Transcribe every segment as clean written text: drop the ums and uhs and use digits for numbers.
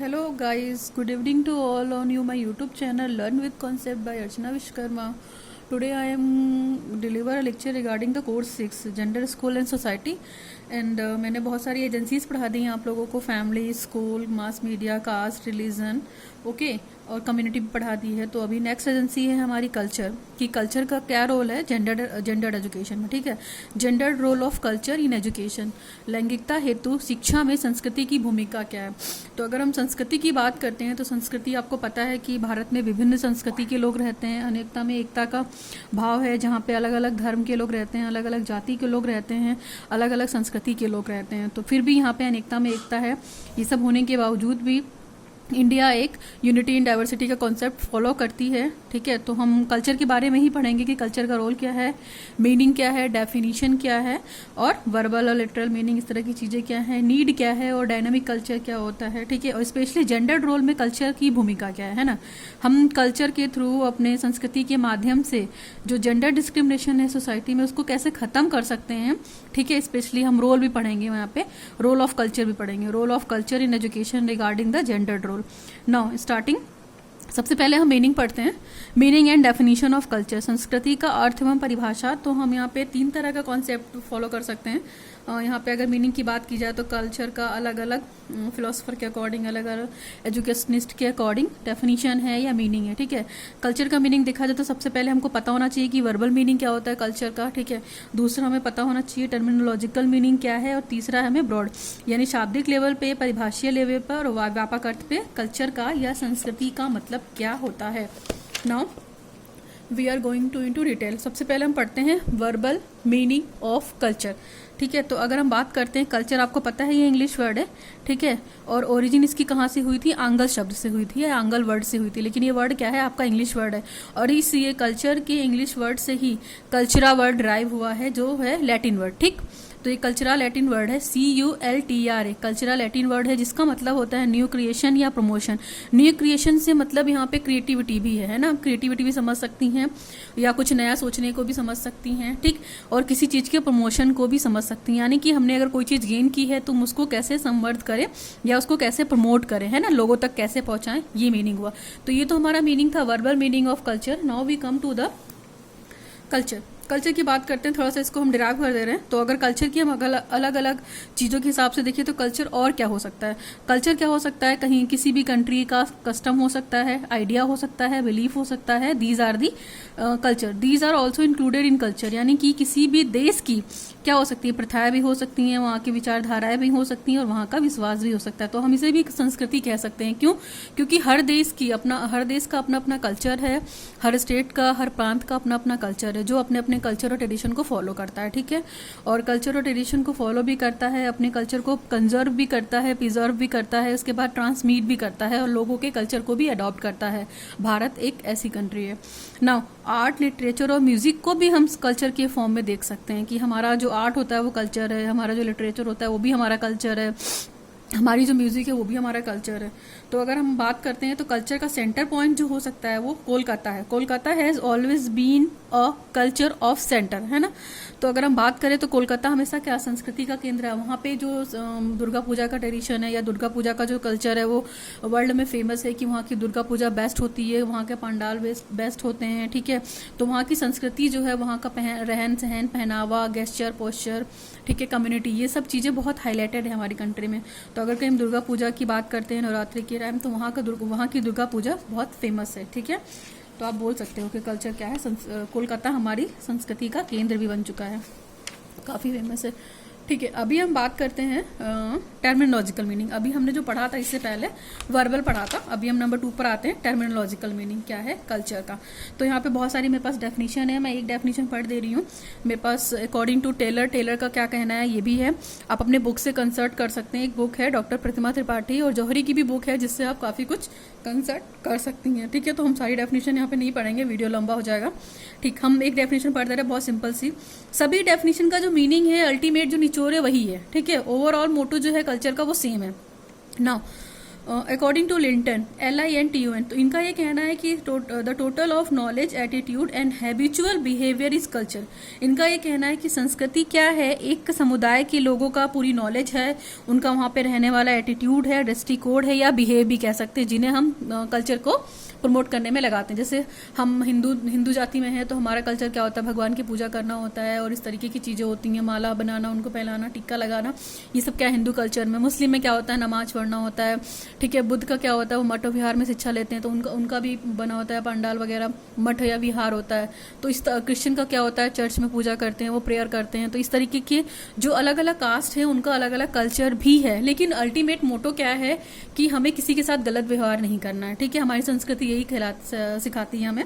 Hello guys, good evening to all on you my YouTube channel Learn with Concept by Archana Vishkarma. Today I am deliver a lecture regarding the course 6 Gender, School and Society and मैंने बहुत सारी agencies पढ़ा दी हैं आप लोगों को, family, school, mass media, caste, religion, okay, और community भी पढ़ा दी है. तो अभी नेक्स्ट एजेंसी है हमारी कल्चर कि कल्चर का क्या रोल है जेंडर एजुकेशन में. ठीक है, gender role of culture in education, लैंगिकता हेतु शिक्षा में संस्कृति की भूमिका क्या है. तो अगर हम संस्कृति की बात करते हैं तो संस्कृति आपको पता है कि भारत में विभिन्न संस्कृति के लोग रहते हैं, अनेकता में एकता का भाव है, जहाँ पे अलग अलग धर्म के लोग रहते हैं, अलग अलग जाति के लोग रहते हैं, अलग अलग संस्कृति के लोग रहते हैं. तो फिर भी यहाँ पे अनेकता में एकता है. ये सब होने के बावजूद भी इंडिया एक यूनिटी इन डाइवर्सिटी का कॉन्सेप्ट फॉलो करती है. ठीक है, तो हम कल्चर के बारे में ही पढ़ेंगे कि कल्चर का रोल क्या है, मीनिंग क्या है, डेफिनेशन क्या है, और वर्बल और लिटरल मीनिंग, इस तरह की चीज़ें क्या है, नीड क्या है, और डायनामिक कल्चर क्या होता है. ठीक है, और स्पेशली जेंडर रोल में कल्चर की भूमिका क्या है ना. हम कल्चर के थ्रू अपने संस्कृति के माध्यम से जो जेंडर डिस्क्रिमिनेशन है सोसाइटी में उसको कैसे ख़त्म कर सकते हैं. ठीक है, स्पेशली हम रोल भी पढ़ेंगे, वहाँ पे रोल ऑफ कल्चर भी पढ़ेंगे, role of culture in education regarding the gender role. Now starting, सबसे पहले हम मीनिंग पढ़ते हैं. Meaning and definition of culture, संस्कृति का अर्थ एवं परिभाषा. तो हम यहाँ पे 3 तरह का कॉन्सेप्ट फॉलो कर सकते हैं. यहाँ पे अगर मीनिंग की बात की जाए तो कल्चर का अलग अलग फिलोसफर के अकॉर्डिंग, अलग अलग एजुकेशनिस्ट के अकॉर्डिंग डेफिनेशन है या मीनिंग है. ठीक है, कल्चर का मीनिंग देखा जाए तो सबसे पहले हमको पता होना चाहिए कि वर्बल मीनिंग क्या होता है कल्चर का. ठीक है, दूसरा हमें पता होना चाहिए टर्मिनोलॉजिकल मीनिंग क्या है, और तीसरा हमें ब्रॉड यानी शाब्दिक लेवल पे, परिभाषीय लेवल पर और व्यापक अर्थ पे कल्चर का या संस्कृति का मतलब क्या होता है. Now we are going to into detail. सबसे पहले हम पढ़ते हैं वर्बल मीनिंग ऑफ कल्चर. ठीक है, तो अगर हम बात करते हैं कल्चर, आपको पता है ये इंग्लिश वर्ड है. ठीक है, और ओरिजिन इसकी कहाँ से हुई थी, आंगल शब्द से हुई थी या आंगल वर्ड से हुई थी, लेकिन ये वर्ड क्या है, आपका इंग्लिश वर्ड है. और इसलिए कल्चर के इंग्लिश वर्ड से ही कल्चरा वर्ड ड्राइव हुआ है, जो है लैटिन वर्ड. ठीक, तो ये कल्चरा लैटिन वर्ड है, CULTRA, कल्चरा लैटिन वर्ड है, जिसका मतलब होता है न्यू क्रिएशन या प्रमोशन. न्यू क्रिएशन से मतलब यहाँ पे क्रिएटिविटी भी है ना, क्रिएटिविटी भी समझ सकती हैं, या कुछ नया सोचने को भी समझ सकती हैं. ठीक, और किसी चीज़ के प्रमोशन को भी समझ सकती हैं, यानी कि हमने अगर कोई चीज़ गेन की है तो हम उसको कैसे संवर्ध करें या उसको कैसे प्रमोट करें, है ना, लोगों तक कैसे पहुँचाएं, ये मीनिंग हुआ. तो ये तो हमारा मीनिंग था, verbal meaning of culture. Now we come to the culture. Culture की बात करते हैं, थोड़ा सा इसको हम डिराइव कर दे रहे हैं. तो अगर कल्चर की हम अलग अलग चीज़ों के हिसाब से देखिए तो कल्चर और क्या हो सकता है. कल्चर क्या हो सकता है, कहीं किसी भी कंट्री का कस्टम हो सकता है, आइडिया हो सकता है, बिलीफ हो सकता है. These are the culture. These are also included in culture, यानी कि किसी भी देश की क्या हो सकती है, प्रथाएं भी हो सकती हैं, वहाँ की विचारधाराएं भी हो सकती हैं, और वहाँ का विश्वास भी हो सकता है. तो हम इसे भी संस्कृति कह सकते हैं. क्यों? क्योंकि हर देश का अपना अपना कल्चर है, हर स्टेट का, हर प्रांत का अपना अपना कल्चर है, जो अपने अपने कल्चर और ट्रेडिशन को फॉलो करता है. ठीक है, और कल्चर और ट्रेडिशन को फॉलो भी करता है, अपने कल्चर को कंजर्व भी करता है, प्रिजर्व भी करता है, उसके बाद ट्रांसमिट भी करता है, और लोगों के कल्चर को भी अडॉप्ट करता है. भारत एक ऐसी कंट्री है. नाउ आर्ट, लिटरेचर और म्यूजिक को भी हम कल्चर के फॉर्म में देख सकते हैं कि हमारा जो आर्ट होता है वो कल्चर है, हमारा जो लिटरेचर होता है वो भी हमारा कल्चर है, हमारी जो म्यूज़िक है वो भी हमारा कल्चर है. तो अगर हम बात करते हैं तो कल्चर का सेंटर पॉइंट जो हो सकता है वो कोलकाता है. Kolkata has always been a culture of centre, है ना. तो अगर हम बात करें तो कोलकाता हमेशा क्या संस्कृति का केंद्र है. वहाँ पे जो दुर्गा पूजा का ट्रेडिशन है या दुर्गा पूजा का जो कल्चर है वो वर्ल्ड में फेमस है कि वहाँ की दुर्गा पूजा बेस्ट होती है, वहाँ के पंडाल बेस्ट होते हैं. ठीक है, तो वहाँ की संस्कृति जो है, वहाँ का रहन सहन, पहनावा, गेस्चर, पोस्चर, ठीक है, कम्युनिटी, ये सब चीज़ें बहुत हाईलाइटेड है हमारी कंट्री में. तो अगर कहीं हम दुर्गा पूजा की बात करते हैं, नवरात्रि के टाइम, तो वहाँ की दुर्गा पूजा बहुत फेमस है. ठीक है, तो आप बोल सकते हो कि कल्चर क्या है, कोलकाता हमारी संस्कृति का केंद्र भी बन चुका है, काफ़ी फेमस है. ठीक है, अभी हम बात करते हैं टर्मिनोलॉजिकल मीनिंग. अभी हमने जो पढ़ा था इससे पहले वर्बल पढ़ा था, अभी हम नंबर 2 पर आते हैं. टर्मिनोलॉजिकल मीनिंग क्या है कल्चर का. तो यहाँ पे बहुत सारी मेरे पास डेफिनेशन है, मैं एक डेफिनेशन पढ़ दे रही हूँ. मेरे पास अकॉर्डिंग टू टेलर का क्या कहना है ये भी है, आप अपने बुक से कंसल्ट कर सकते हैं. एक बुक है डॉक्टर प्रतिमा त्रिपाठी और जौहरी की भी बुक है, जिससे आप काफ़ी कुछ कंसल्ट कर सकती हैं. ठीक है, तो हम सारी डेफिनेशन यहाँ पे नहीं पढ़ेंगे, वीडियो लंबा हो जाएगा. ठीक, हम एक डेफिनेशन पढ़ दे रहे हैं, बहुत सिंपल सी. सभी डेफिनेशन का जो मीनिंग है, अल्टीमेट जो निचोड़ है वही है. ठीक है, ओवरऑल मोटो जो है कल्चर का वो सेम है. Now according to Linton, LINTUN, तो इनका ये कहना है कि the total of knowledge, attitude and habitual behaviour is culture. इनका ये कहना है कि संस्कृति क्या है, एक समुदाय के लोगों का पूरी नॉलेज है, उनका वहाँ पे रहने वाला एटीट्यूड है, दृष्टिकोण है, या बिहेव भी कह सकते हैं, जिन्हें हम कल्चर को प्रमोट करने में लगाते हैं। जैसे हम हिंदू जाति में हैं तो हमारा कल्चर क्या होता है, भगवान की पूजा करना होता है और इस तरीके की चीज़ें होती हैं, माला बनाना, उनको पहनाना, टिक्का लगाना, ये सब क्या है हिंदू कल्चर में। मुस्लिम में क्या होता है, नमाज पढ़ना होता है, ठीक है। बुद्ध का क्या होता है, वो मठ विहार में शिक्षा लेते हैं, तो उनका भी बना होता है पंडाल वगैरह, मठ या विहार होता है। तो इस क्रिश्चियन का क्या होता है, चर्च में पूजा करते हैं, वो प्रेयर करते हैं। तो इस तरीके के जो अलग अलग कास्ट है उनका अलग अलग कल्चर भी है, लेकिन अल्टीमेट मोटो क्या है कि हमें किसी के साथ गलत व्यवहार नहीं करना है, ठीक है। हमारी संस्कृति यही सिखाती है हमें।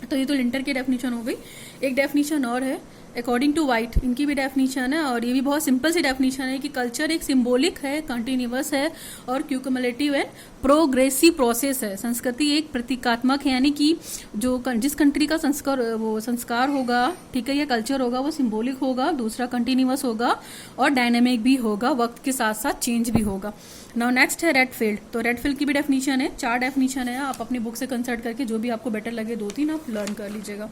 तो ये तो लिंटर की डेफिनेशन हो गई। एक डेफिनेशन और है अकॉर्डिंग टू वाइट, इनकी भी डेफिनेशन है और ये भी बहुत सिंपल सी डेफिनेशन है कि कल्चर एक सिंबॉलिक है, कंटिन्यूअस है और क्यूमुलेटिव एंड प्रोग्रेसिव प्रोसेस है। संस्कृति एक प्रतीकात्मक है, यानी कि जिस कंट्री का संस्कार होगा, ठीक है, या कल्चर होगा, वो सिंबॉलिक होगा, दूसरा कंटिन्यूअस होगा और डायनेमिक भी होगा, वक्त के साथ साथ चेंज भी होगा। नाउ नेक्स्ट है रेडफील्ड। तो रेडफील्ड की भी डेफिनेशन है, 4 डेफिनेशन है, आप अपनी बुक से कंसल्ट करके जो भी आपको बेटर लगे 2-3 आप लर्न कर लीजिएगा।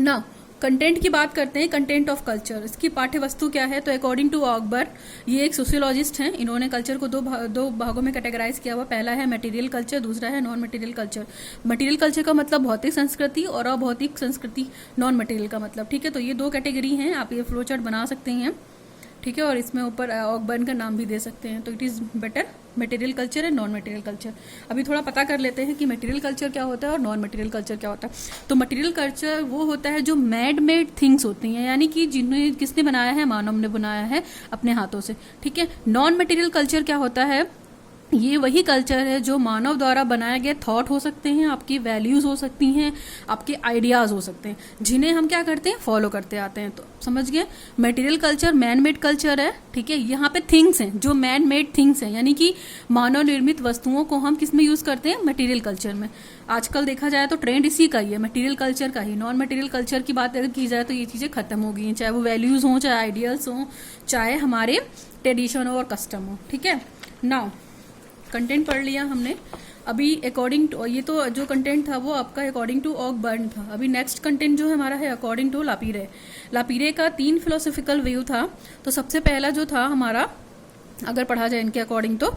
नाउ कंटेंट की बात करते हैं, कंटेंट ऑफ कल्चर, इसकी पाठ्य वस्तु क्या है। तो अकॉर्डिंग टू ऑगबर्ट, ये एक सोशियोलॉजिस्ट हैं, इन्होंने कल्चर को दो भागों में कैटेगराइज किया हुआ। पहला है मटेरियल कल्चर, दूसरा है non material culture. Material culture का मतलब भौतिक संस्कृति और अभौतिक संस्कृति नॉन मटेरियल का मतलब, ठीक है। तो ये 2 कैटेगरी हैं, आप ये फ्लो चार्ट बना सकते हैं, ठीक है, और इसमें ऊपर ऑगबर्न का नाम भी दे सकते हैं। तो it is better material culture and non material culture. अभी थोड़ा पता कर लेते हैं कि मटेरियल कल्चर क्या होता है और नॉन मटेरियल कल्चर क्या होता है। तो मटेरियल कल्चर वो होता है जो मेड थिंग्स होती हैं, यानी कि जिन्हें किसने बनाया है, मानव ने बनाया है अपने हाथों से, ठीक है। नॉन मटेरियल कल्चर क्या होता है, ये वही कल्चर है जो मानव द्वारा बनाए गए थॉट हो सकते हैं, आपकी वैल्यूज हो सकती हैं, आपके आइडियाज हो सकते हैं, जिन्हें हम क्या करते हैं, फॉलो करते आते हैं। तो समझ गए, material culture man made culture है, ठीक है। यहाँ पे थिंग्स हैं जो मैन मेड थिंग्स हैं, यानी कि मानव निर्मित वस्तुओं को हम किस में यूज करते हैं, मटेरियल कल्चर में। आजकल देखा जाए तो ट्रेंड इसी का ही है, मटेरियल कल्चर का ही। नॉन मटेरियल कल्चर की बात अगर की जाए तो ये चीजें खत्म हो गई हैं, चाहे वो वैल्यूज हों, चाहे आइडियल्स हों, चाहे हमारे ट्रेडिशन हो और कस्टम हो, ठीक है। नाउ कंटेंट पढ़ लिया हमने। अभी अकॉर्डिंग टू, ये तो जो कंटेंट था वो आपका अकॉर्डिंग टू ऑगबर्न था। अभी नेक्स्ट कंटेंट जो है हमारा है अकॉर्डिंग टू लापिरे। लापिरे का 3 फिलोसॉफिकल व्यू था। तो सबसे पहला जो था हमारा, अगर पढ़ा जाए इनके अकॉर्डिंग, तो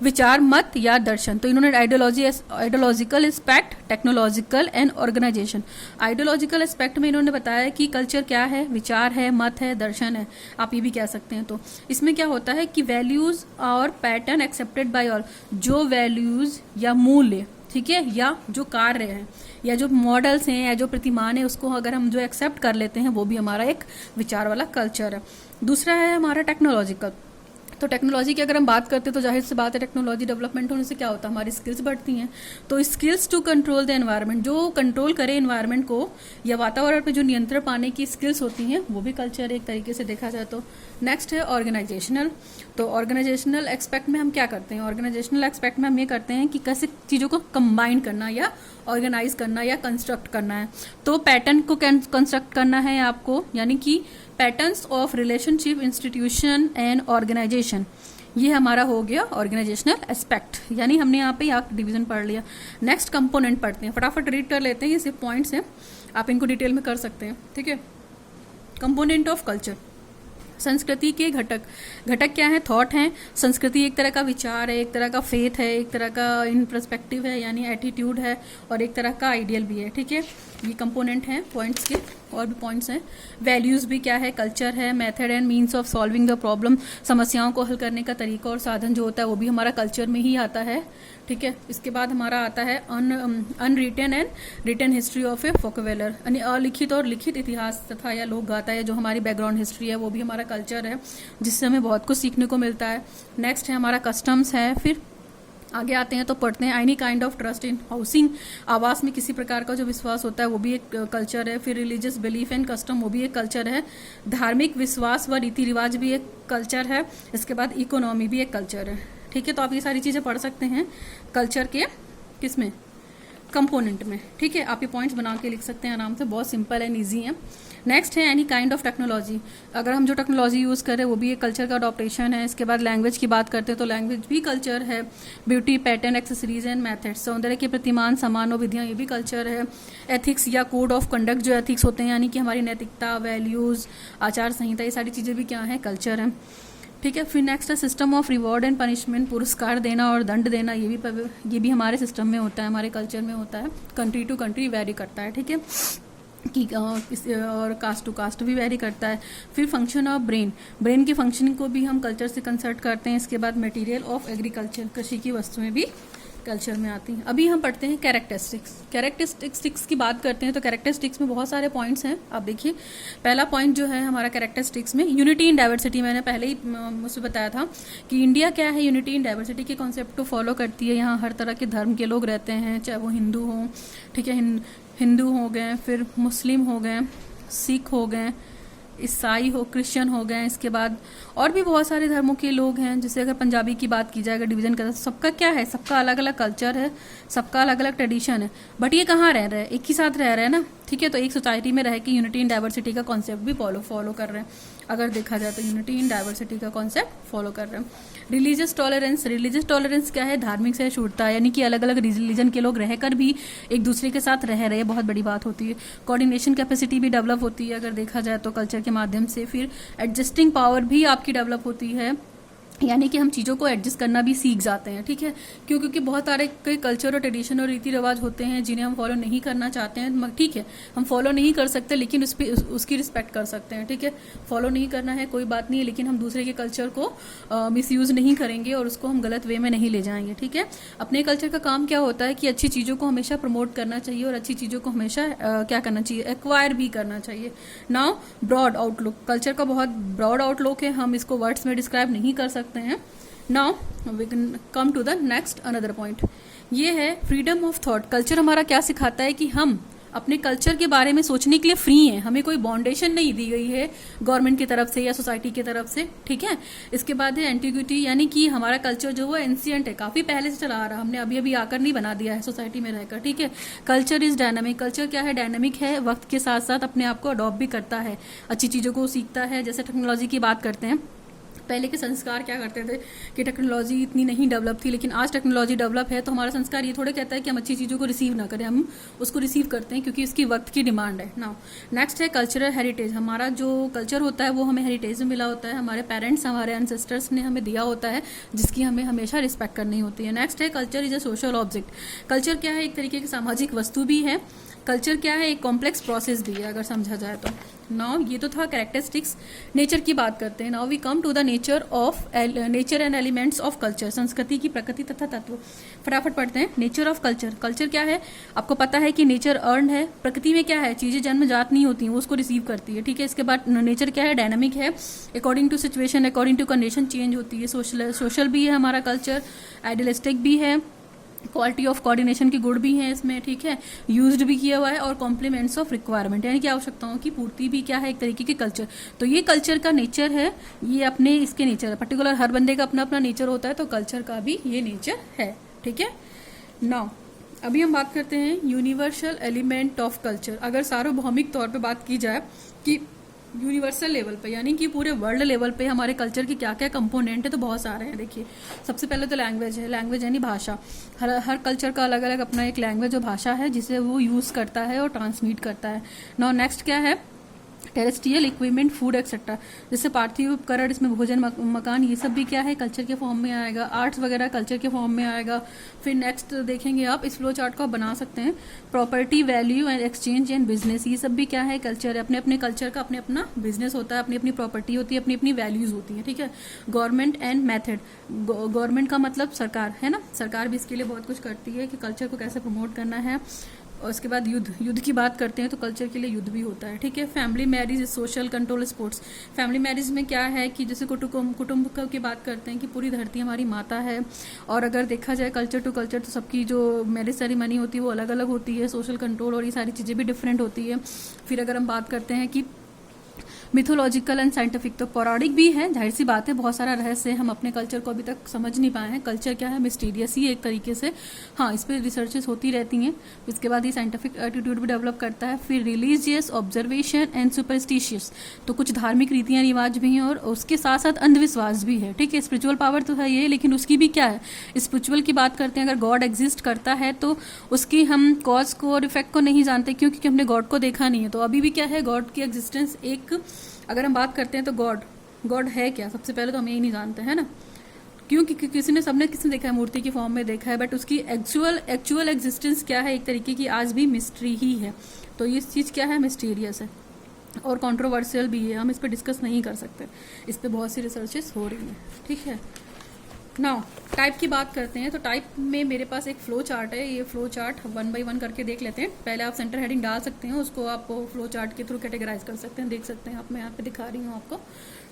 विचार, मत या दर्शन। तो इन्होंने ideological aspect, technological and organization. Ideological aspect में इन्होंने बताया कि कल्चर क्या है, विचार है, मत है, दर्शन है, आप ये भी कह सकते हैं। तो इसमें क्या होता है कि वैल्यूज और पैटर्न एक्सेप्टेड बाय ऑल, जो वैल्यूज या मूल्य, ठीक है, या जो कार्य हैं या जो मॉडल्स हैं या जो प्रतिमान है, उसको अगर हम जो एक्सेप्ट कर लेते हैं, वो भी हमारा एक विचार वाला कल्चर है। दूसरा है हमारा टेक्नोलॉजिकल। तो टेक्नोलॉजी की अगर हम बात करते हैं तो जाहिर सी बात है, टेक्नोलॉजी डेवलपमेंट होने से क्या होता है, हमारी स्किल्स बढ़ती हैं। तो skills to control the environment, जो कंट्रोल करे एनवायरनमेंट को या वातावरण पे जो नियंत्रण पाने की स्किल्स होती हैं, वो भी कल्चर एक तरीके से देखा जाए तो। नेक्स्ट है ऑर्गेनाइजेशनल। तो ऑर्गेनाइजेशनल एक्सपेक्ट में हम क्या करते हैं, ऑर्गेनाइजेशनल एक्सपेक्ट में हम ये करते हैं कि कैसे चीज़ों को कंबाइन करना या ऑर्गेनाइज करना या कंस्ट्रक्ट करना है। तो पैटर्न को कंस्ट्रक्ट करना है आपको, यानी कि patterns of relationship, institution and organization, ये हमारा हो गया ऑर्गेनाइजेशनल एस्पेक्ट, यानी हमने यहाँ पे यहाँ डिवीजन पढ़ लिया। नेक्स्ट कंपोनेंट पढ़ते हैं, फटाफट रीड कर लेते हैं, ये सिर्फ पॉइंट्स हैं, आप इनको डिटेल में कर सकते हैं, ठीक है। कंपोनेंट ऑफ कल्चर, संस्कृति के घटक। घटक क्या है, थॉट हैं। संस्कृति एक तरह का विचार है, एक तरह का फेथ है, एक तरह का इन पर्सपेक्टिव है, यानी एटीट्यूड है, और एक तरह का आइडियल भी है, ठीक है। ये कंपोनेंट हैं पॉइंट्स के, और भी पॉइंट्स हैं। वैल्यूज भी क्या है, कल्चर है। Method and means of solving the problem, समस्याओं को हल करने का तरीका और साधन जो होता है वो भी हमारा कल्चर में ही आता है, ठीक है। इसके बाद हमारा आता है unwritten and written history of a vocabulary, यानी अलिखित और लिखित इतिहास तथा या लोक गाथा है, जो हमारी बैकग्राउंड हिस्ट्री है, वो भी हमारा कल्चर है, जिससे हमें बहुत कुछ सीखने को मिलता है। नेक्स्ट है हमारा कस्टम्स है। फिर आगे आते हैं तो पढ़ते हैं any kind of trust in housing, आवास में किसी प्रकार का जो विश्वास होता है वो भी एक कल्चर है। फिर रिलीजियस बिलीफ एंड कस्टम, वो भी एक कल्चर है। धार्मिक विश्वास व रीति रिवाज भी एक कल्चर है। इसके बाद इकोनॉमी भी एक कल्चर है, ठीक है। तो आप ये सारी चीज़ें पढ़ सकते हैं कल्चर के किसमें, कंपोनेंट में, ठीक है। आप ये पॉइंट्स बना के लिख सकते हैं आराम से, बहुत सिंपल एंड ईजी है। नेक्स्ट है एनी काइंड ऑफ टेक्नोलॉजी। अगर हम जो टेक्नोलॉजी यूज़ करें वो भी एक कल्चर का अडॉप्टेशन है। इसके बाद लैंग्वेज की बात करते हैं तो लैंग्वेज भी कल्चर है। Beauty, pattern, accessories and methods, सौंदर्य के प्रतिमान, सामान और विधियाँ, ये भी कल्चर है। एथिक्स या कोड ऑफ कंडक्ट, जो एथिक्स होते हैं यानी कि हमारी नैतिकता, वैल्यूज़, आचार संहिता, ये सारी चीज़ें भी क्या है, कल्चर है, ठीक है। फिर नेक्स्ट है system of reward and punishment, पुरस्कार देना और दंड देना, ये भी हमारे सिस्टम में होता है, हमारे कल्चर में होता है। कंट्री टू कंट्री वेरी करता है, ठीक है, कि और कास्ट टू कास्ट भी वेरी करता है। फिर फंक्शन ऑफ ब्रेन की फंक्शनिंग को भी हम कल्चर से कंसल्ट करते हैं। इसके बाद मटेरियल ऑफ एग्रीकल्चर, कृषि की वस्तुएं भी कल्चर में आती हैं। अभी हम पढ़ते हैं कैरेक्टरिस्टिक्स की बात करते हैं। तो कैरेक्टरिस्टिक्स में बहुत सारे पॉइंट्स हैं। आप देखिए, पहला पॉइंट जो है हमारा कैरेक्टरिस्टिक्स में यूनिटी इन डाइवर्सिटी। मैंने पहले ही मुझसे बताया था कि इंडिया क्या है, यूनिटी इन डाइवर्सिटी के कॉन्सेप्ट को फॉलो करती है। यहाँ हर तरह के धर्म के लोग रहते हैं, चाहे वो हिंदू हों, ठीक है, हिंदू हो गए, फिर मुस्लिम हो गए, सिख हो गए, ईसाई हो, क्रिश्चियन हो गए। इसके बाद और भी बहुत सारे धर्मों के लोग हैं। जैसे अगर पंजाबी की बात की जाए, अगर डिवीजन करें तो सबका क्या है, सबका अलग अलग कल्चर है, सबका अलग अलग ट्रेडिशन है, बट ये कहाँ रह रहे हैं, एक ही साथ रह रहे हैं ना, ठीक है। तो एक सोसाइटी में रह के यूनिटी इन डाइवर्सिटी का कॉन्सेप्ट भी फॉलो कर रहे हैं। अगर देखा जाए तो यूनिटी इन डाइवर्सिटी का कॉन्सेप्ट फॉलो कर रहे हैं। रिलीजियस टॉलरेंस क्या है, धार्मिक सहिष्णुता, यानी कि अलग अलग रिलीजन के लोग रहकर भी एक दूसरे के साथ रह रहे हैं, बहुत बड़ी बात होती है। कोऑर्डिनेशन कैपेसिटी भी डेवलप होती है अगर देखा जाए तो कल्चर के माध्यम से। फिर एडजस्टिंग पावर भी आपकी डेवलप होती है, यानी कि हम चीज़ों को एडजस्ट करना भी सीख जाते हैं, ठीक है। क्योंकि बहुत सारे कई कल्चर और ट्रेडिशन और रीति रिवाज होते हैं जिन्हें हम फॉलो नहीं करना चाहते हैं, ठीक है, हम फॉलो नहीं कर सकते लेकिन उसकी रिस्पेक्ट कर सकते हैं, ठीक है। फॉलो नहीं करना है कोई बात नहीं है, लेकिन हम दूसरे के कल्चर को मिसयूज़ नहीं करेंगे और उसको हम गलत वे में नहीं ले जाएंगे, ठीक है। अपने कल्चर का काम क्या होता है कि अच्छी चीज़ों को हमेशा प्रमोट करना चाहिए और अच्छी चीज़ों को हमेशा क्या करना चाहिए, एक्वायर भी करना चाहिए। नाउ ब्रॉड आउटलुक, कल्चर का बहुत ब्रॉड आउटलुक है, हम इसको वर्ड्स में डिस्क्राइब नहीं कर सकते हैं। Now we can come to the next another point, ये है फ्रीडम ऑफ थॉट। कल्चर हमारा क्या सिखाता है कि हम अपने कल्चर के बारे में सोचने के लिए फ्री हैं, हमें कोई बाउंडेशन नहीं दी गई है गवर्नमेंट की तरफ से या सोसाइटी की तरफ से, ठीक है। इसके बाद है एंटीक्विटी, यानी कि हमारा कल्चर जो है एंशिएंट है, काफी पहले से चला आ रहा, हमने अभी अभी आकर नहीं बना दिया है सोसाइटी में रहकर, ठीक है। कल्चर इज डायनामिक, कल्चर क्या है, डायनामिक है, वक्त के साथ साथ अपने आप को अडॉप्ट भी करता है, अच्छी चीजों को सीखता है। जैसे टेक्नोलॉजी की बात करते हैं, पहले के संस्कार क्या करते थे कि टेक्नोलॉजी इतनी नहीं डेवलप थी, लेकिन आज टेक्नोलॉजी डेवलप है तो हमारा संस्कार ये थोड़ा कहता है कि हम अच्छी चीज़ों को रिसीव ना करें, हम उसको रिसीव करते हैं क्योंकि इसकी वक्त की डिमांड है। नाउ नेक्स्ट है कल्चरल हेरिटेज। हमारा जो कल्चर होता है वो हमें हेरिटेज में मिला होता है, हमारे पेरेंट्स, हमारे एंसेस्टर्स ने हमें दिया होता है, जिसकी हमें हमेशा रिस्पेक्ट करनी होती है। नेक्स्ट है culture is a social object. Culture क्या है, एक तरीके की सामाजिक वस्तु भी है। कल्चर क्या है, एक कॉम्प्लेक्स प्रोसेस भी है अगर समझा जाए तो। नाउ ये तो था कैरेक्टरिस्टिक्स। नेचर की बात करते हैं। Now we come to the nature and elements of culture. संस्कृति की प्रकृति तथा तत्व। फटाफट पढ़ते हैं। Nature of culture. कल्चर क्या है, आपको पता है कि नेचर अर्न है। प्रकृति में क्या है, चीजें जन्मजात नहीं होती हैं, वो उसको रिसीव करती है, ठीक है। इसके बाद नेचर क्या है, डायनामिक है, according to situation, according to condition change होती है। सोशल भी है हमारा कल्चर, आइडियलिस्टिक भी है, क्वालिटी ऑफ कोऑर्डिनेशन की गुण भी है इसमें, ठीक है। यूज्ड भी किया हुआ है और कॉम्प्लीमेंट्स ऑफ रिक्वायरमेंट, यानी कि आवश्यकताओं की पूर्ति भी क्या है, एक तरीके की कल्चर। तो ये कल्चर का नेचर है, ये अपने इसके नेचर है, पर्टिकुलर हर बंदे का अपना अपना नेचर होता है, तो कल्चर का भी ये नेचर है, ठीक है। नाउ अभी हम बात करते हैं यूनिवर्सल एलिमेंट ऑफ कल्चर। अगर सार्वभौमिक तौर पे बात की जाए कि यूनिवर्सल लेवल पे, यानी कि पूरे वर्ल्ड लेवल पे हमारे कल्चर के क्या क्या कंपोनेंट है, तो बहुत सारे हैं। देखिए, सबसे पहले तो लैंग्वेज है। लैंग्वेज यानी भाषा। हर कल्चर का अलग अलग अपना एक लैंग्वेज और भाषा है जिसे वो यूज़ करता है और ट्रांसमिट करता है। नाउ नेक्स्ट क्या है, टेरेस्ट्रियल इक्विपमेंट, फूड एक्सेट्रा, जैसे पार्थिव उपकरण, इसमें भोजन, मकान, ये सब भी क्या है, कल्चर के फॉर्म में आएगा। आर्ट्स वगैरह कल्चर के फॉर्म में आएगा। फिर नेक्स्ट देखेंगे आप, इस फ्लो चार्ट को आप बना सकते हैं। Property, value and exchange and business, ये सब भी क्या है, कल्चर है। अपने अपने कल्चर का अपने अपना बिजनेस होता है, अपनी अपनी प्रॉपर्टी होती है, अपनी अपनी वैल्यूज होती है, ठीक है। Government and method. गवर्नमेंट का मतलब सरकार है ना, सरकार भी इसके लिए बहुत कुछ करती है कि कल्चर को कैसे प्रमोट करना है। और उसके बाद युद्ध की बात करते हैं तो कल्चर के लिए युद्ध भी होता है, ठीक है। Family marriage, social control, sports. Family marriage में क्या है कि जैसे कुटुंब की बात करते हैं कि पूरी धरती हमारी माता है, और अगर देखा जाए कल्चर टू कल्चर तो सबकी जो मैरिज सेरेमनी होती है वो अलग अलग होती है। सोशल कंट्रोल और ये सारी चीज़ें भी डिफरेंट होती है। फिर अगर हम बात करते हैं कि मिथोलॉजिकल एंड साइंटिफिक, तो पौराणिक भी है, जाहिर सी बात है, बहुत सारा रहस्य हम अपने कल्चर को अभी तक समझ नहीं पाए हैं। कल्चर क्या है, मिस्टीरियस ही एक तरीके से, हाँ इस पर रिसर्चेस होती रहती हैं। इसके बाद ये साइंटिफिक एटीट्यूड भी डेवलप करता है। फिर रिलीजियस, ऑब्जर्वेशन एंड सुपरस्टिशियस, तो कुछ धार्मिक रीतियाँ रिवाज भी हैं और उसके साथ साथ अंधविश्वास भी है, ठीक है। स्पिरिचुअल पावर तो है ये, लेकिन उसकी भी क्या है, स्पिरिचुअल की बात करते हैं, अगर गॉड एग्जिस्ट करता है तो उसकी हम कॉज को और इफेक्ट को नहीं जानते, क्योंकि हमने गॉड को देखा नहीं है। तो अभी भी क्या है, गॉड की एग्जिस्टेंस एक, अगर हम बात करते हैं तो गॉड है क्या, सबसे पहले तो हम यही नहीं जानते हैं ना, क्योंकि किसने देखा है, मूर्ति की फॉर्म में देखा है, बट उसकी एक्चुअल एग्जिस्टेंस क्या है, एक तरीके की आज भी मिस्ट्री ही है। तो ये चीज़ क्या है, मिस्टीरियस है और कंट्रोवर्शियल भी है, हम इस पर डिस्कस नहीं कर सकते, इस पर बहुत सी रिसर्चेस हो रही हैं, ठीक है। नाउ टाइप की बात करते हैं, तो टाइप में मेरे पास एक फ्लो चार्ट है, ये फ्लो चार्ट 1 बाय 1 करके देख लेते हैं। पहले आप सेंटर हेडिंग डाल सकते हैं, उसको आप फ्लो चार्ट के थ्रू कैटेगराइज कर सकते हैं, देख सकते हैं आप, मैं यहाँ पे दिखा रही हूँ आपको,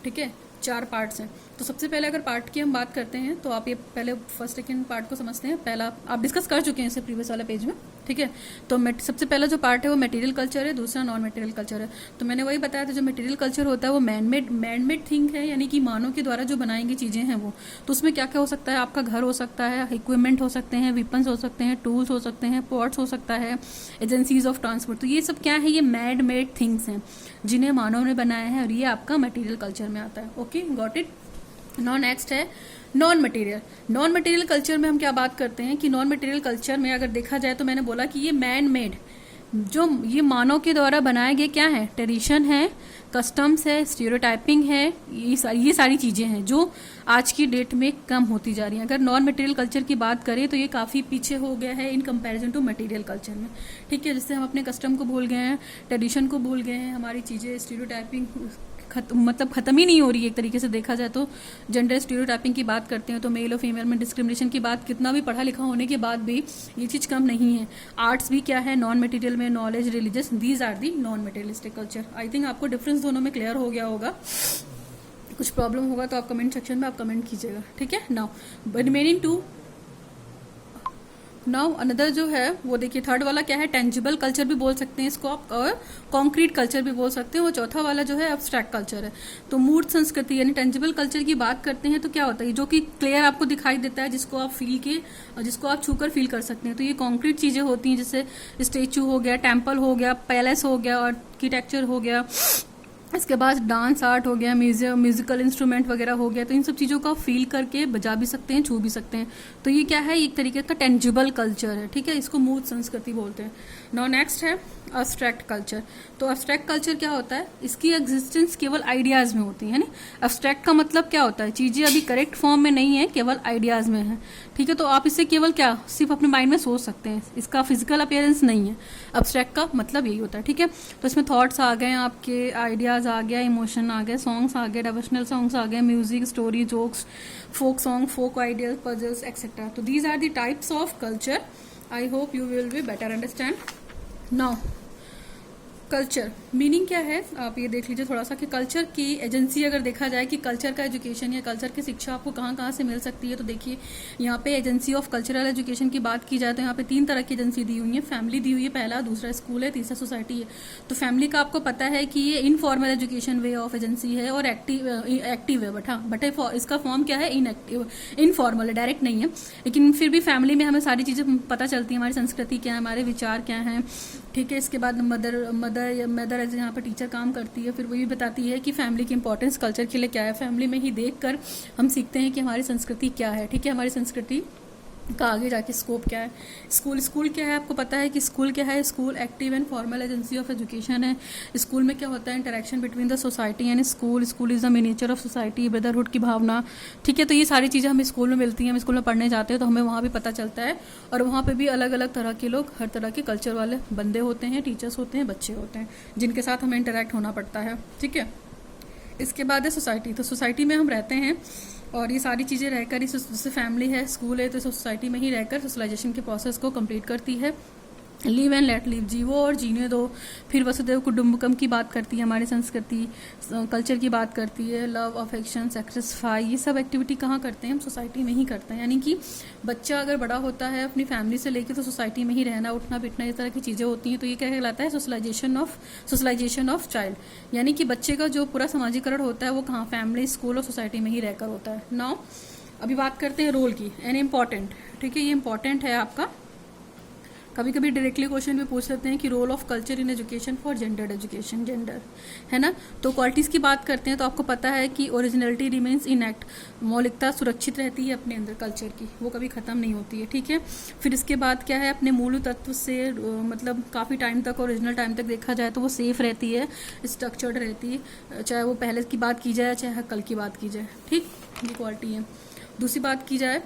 ठीक है। 4 पार्ट्स हैं। तो सबसे पहले अगर पार्ट की हम बात करते हैं तो आप ये पहले फर्स्ट सेकेंड पार्ट को समझते हैं। पहला आप डिस्कस कर चुके हैं इसे प्रीवियस वाले पेज में, ठीक है। तो सबसे पहला जो पार्ट है वो मटेरियल कल्चर है, दूसरा नॉन मटेरियल कल्चर है। तो मैंने वही बताया था, जो मटेरियल कल्चर होता है वो मैनमेड थिंग है, यानी कि मानव के द्वारा जो बनाई गई चीज़ें हैं वो। तो उसमें क्या क्या हो सकता है, आपका घर हो सकता है, इक्विपमेंट हो सकते हैं, वेपन्स हो सकते हैं, टूल्स हो सकते हैं, पॉट्स हो सकता है, एजेंसीज ऑफ ट्रांसपोर्ट। तो ये सब क्या है, ये मेड थिंग्स हैं जिन्हें मानव ने बनाया है, और ये आपका मटेरियल कल्चर में आता है। Okay, got it. Now next है नॉन मटेरियल कल्चर में हम क्या बात करते हैं कि नॉन मटेरियल कल्चर में अगर देखा जाए तो मैंने बोला कि ये मैन मेड, जो ये मानव के द्वारा बनाए गए क्या है, ट्रेडिशन है, कस्टम्स है, स्टीरियोटाइपिंग है, ये सारी चीज़ें हैं जो आज की डेट में कम होती जा रही हैं। अगर नॉन मटेरियल कल्चर की बात करें तो ये काफ़ी पीछे हो गया है in comparison to material culture में, ठीक है। जिससे हम अपने कस्टम को भूल गए हैं, ट्रेडिशन को भूल गए हैं, हमारी चीज़ें स्टीरियोटाइपिंग मतलब खत्म ही नहीं हो रही है एक तरीके से देखा जाए तो। जेंडर स्टीरियोटाइपिंग की बात करते हैं तो मेल और फीमेल में डिस्क्रिमिनेशन की बात, कितना भी पढ़ा लिखा होने के बाद भी ये चीज़ कम नहीं है। आर्ट्स भी क्या है, नॉन मटेरियल में, knowledge, religious, these are the non materialistic culture. I think आपको डिफरेंस दोनों में क्लियर हो गया होगा। कुछ प्रॉब्लम होगा तो आप कमेंट सेक्शन में आप कमेंट कीजिएगा, ठीक है। नाउ अनदर जो है वो देखिए, थर्ड वाला क्या है, टेंजिबल कल्चर भी बोल सकते हैं इसको आप, और कॉन्क्रीट कल्चर भी बोल सकते हैं। वो चौथा वाला जो है एब्स्ट्रैक्ट कल्चर है। तो मूर्त संस्कृति यानी टेंजिबल कल्चर की बात करते हैं तो क्या होता है, जो कि क्लियर आपको दिखाई देता है, जिसको आप छूकर फील कर सकते हैं। तो ये कॉन्क्रीट चीजें होती हैं, जैसे स्टेचू हो गया, टेम्पल हो गया, पैलेस हो गया, आर्किटेक्चर हो गया, इसके बाद डांस आर्ट हो गया, म्यूजिकल इंस्ट्रूमेंट वगैरह हो गया। तो इन सब चीज़ों का फील करके बजा भी सकते हैं, छू भी सकते हैं। तो ये क्या है, एक तरीके का टेंजिबल कल्चर है, ठीक है। इसको मूर्त संस्कृति बोलते हैं। नाउ नेक्स्ट है अब्स्ट्रैक्ट कल्चर। तो अब्स्ट्रैक्ट कल्चर क्या होता है, इसकी एग्जिस्टेंस केवल आइडियाज में होती है ना। अब्स्ट्रैक्ट का मतलब क्या होता है, चीजें अभी करेक्ट फॉर्म में नहीं है, केवल आइडियाज में है, ठीक है। तो आप इसे केवल क्या, सिर्फ अपने माइंड में सोच सकते हैं, इसका फिजिकल अपीयरेंस नहीं है। अब्स्ट्रैक्ट का मतलब यही होता है, ठीक है। तो इसमें थॉट्स आ गए, आपके आइडियाज आ गया, इमोशन आ गए, सॉन्ग्स आ गए, डिवोशनल सॉन्ग्स आ गए, music, story, jokes, folk song, folk ideal, puzzles etcetera. तो these are the types of culture. I hope you will be better understand. Now culture meaning क्या है, आप ये देख लीजिए थोड़ा सा कि कल्चर की एजेंसी अगर देखा जाए कि कल्चर का एजुकेशन या कल्चर की शिक्षा आपको कहाँ कहाँ से मिल सकती है। तो देखिए यहाँ पे एजेंसी ऑफ कल्चरल एजुकेशन की बात की जाए तो यहाँ पे 3 तरह की एजेंसी दी हुई है। फैमिली दी हुई है पहला, दूसरा स्कूल है, तीसरा सोसाइटी है। तो फैमिली का आपको पता है कि ये informal education way of agency है और एक्टिव है, बट इसका फॉर्म क्या है, इनफॉर्मल है, डायरेक्ट नहीं है। लेकिन फिर भी फैमिली में हमें सारी चीज़ें पता चलती है, हमारी संस्कृति क्या है, हमारे विचार क्या हैं, ठीक है। इसके बाद मदर एज यहाँ पर टीचर काम करती है, फिर वो ये बताती है कि फैमिली की इंपॉर्टेंस कल्चर के लिए क्या है। फैमिली में ही देखकर हम सीखते हैं कि हमारी संस्कृति क्या है, ठीक है, हमारी संस्कृति का आगे जाके स्कोप क्या है। स्कूल क्या है, आपको पता है कि स्कूल क्या है। School active and formal agency of education है। स्कूल में क्या होता है, interaction between the society and school is the miniature of society, brotherhood की भावना, ठीक है। तो ये सारी चीज़ें हमें स्कूल में मिलती हैं, हम स्कूल में पढ़ने जाते हैं तो हमें वहाँ भी पता चलता है। और वहाँ पर भी अलग अलग तरह के लोग, हर तरह के कल्चर वाले बंदे होते हैं, टीचर्स होते हैं, बच्चे होते हैं, जिनके साथ हमें इंटरेक्ट होना पड़ता है, ठीक है। इसके बाद है सोसाइटी। तो सोसाइटी में हम रहते हैं और ये सारी चीज़ें रहकर, जैसे फैमिली है, स्कूल है, तो सोसाइटी में ही रहकर सोशलाइजेशन के प्रोसेस को कंप्लीट करती है। लिव एंड लेट लिव, जीवो और जीने दो। फिर वसुदेव कुटुम्बकम की बात करती है, हमारी संस्कृति कल्चर की बात करती है। लव, अफेक्शन, सेक्रिफाई, ये सब एक्टिविटी कहाँ करते हैं हम? सोसाइटी में ही करते हैं। यानी कि बच्चा अगर बड़ा होता है अपनी फैमिली से लेके तो सोसाइटी में ही रहना, उठना बैठना, इस तरह की चीज़ें होती हैं। तो ये क्या कहलाता है? Socialization of child. यानी कि बच्चे का जो पूरा समाजीकरण होता है वो कहाँ? फैमिली, स्कूल और सोसाइटी में ही रहकर होता है। नाउ अभी बात करते हैं रोल की। एन इम्पॉर्टेंट, ठीक है, ये इंपॉर्टेंट है आपका। कभी कभी डायरेक्टली क्वेश्चन भी पूछ लेते हैं कि role of culture in education for gendered education, gender, है ना। तो क्वालिटीज़ की बात करते हैं तो आपको पता है कि ओरिजिनलिटी रिमेन्स इनएक्ट, मौलिकता सुरक्षित रहती है अपने अंदर कल्चर की, वो कभी ख़त्म नहीं होती है, ठीक है। फिर इसके बाद क्या है? अपने मूल तत्व से मतलब काफ़ी टाइम तक, ओरिजिनल टाइम तक देखा जाए तो वो सेफ रहती है, स्ट्रक्चर्ड रहती है, चाहे वो पहले की बात की जाए चाहे कल की बात की जाए, ठीक, ये क्वालिटी है। दूसरी बात की जाए,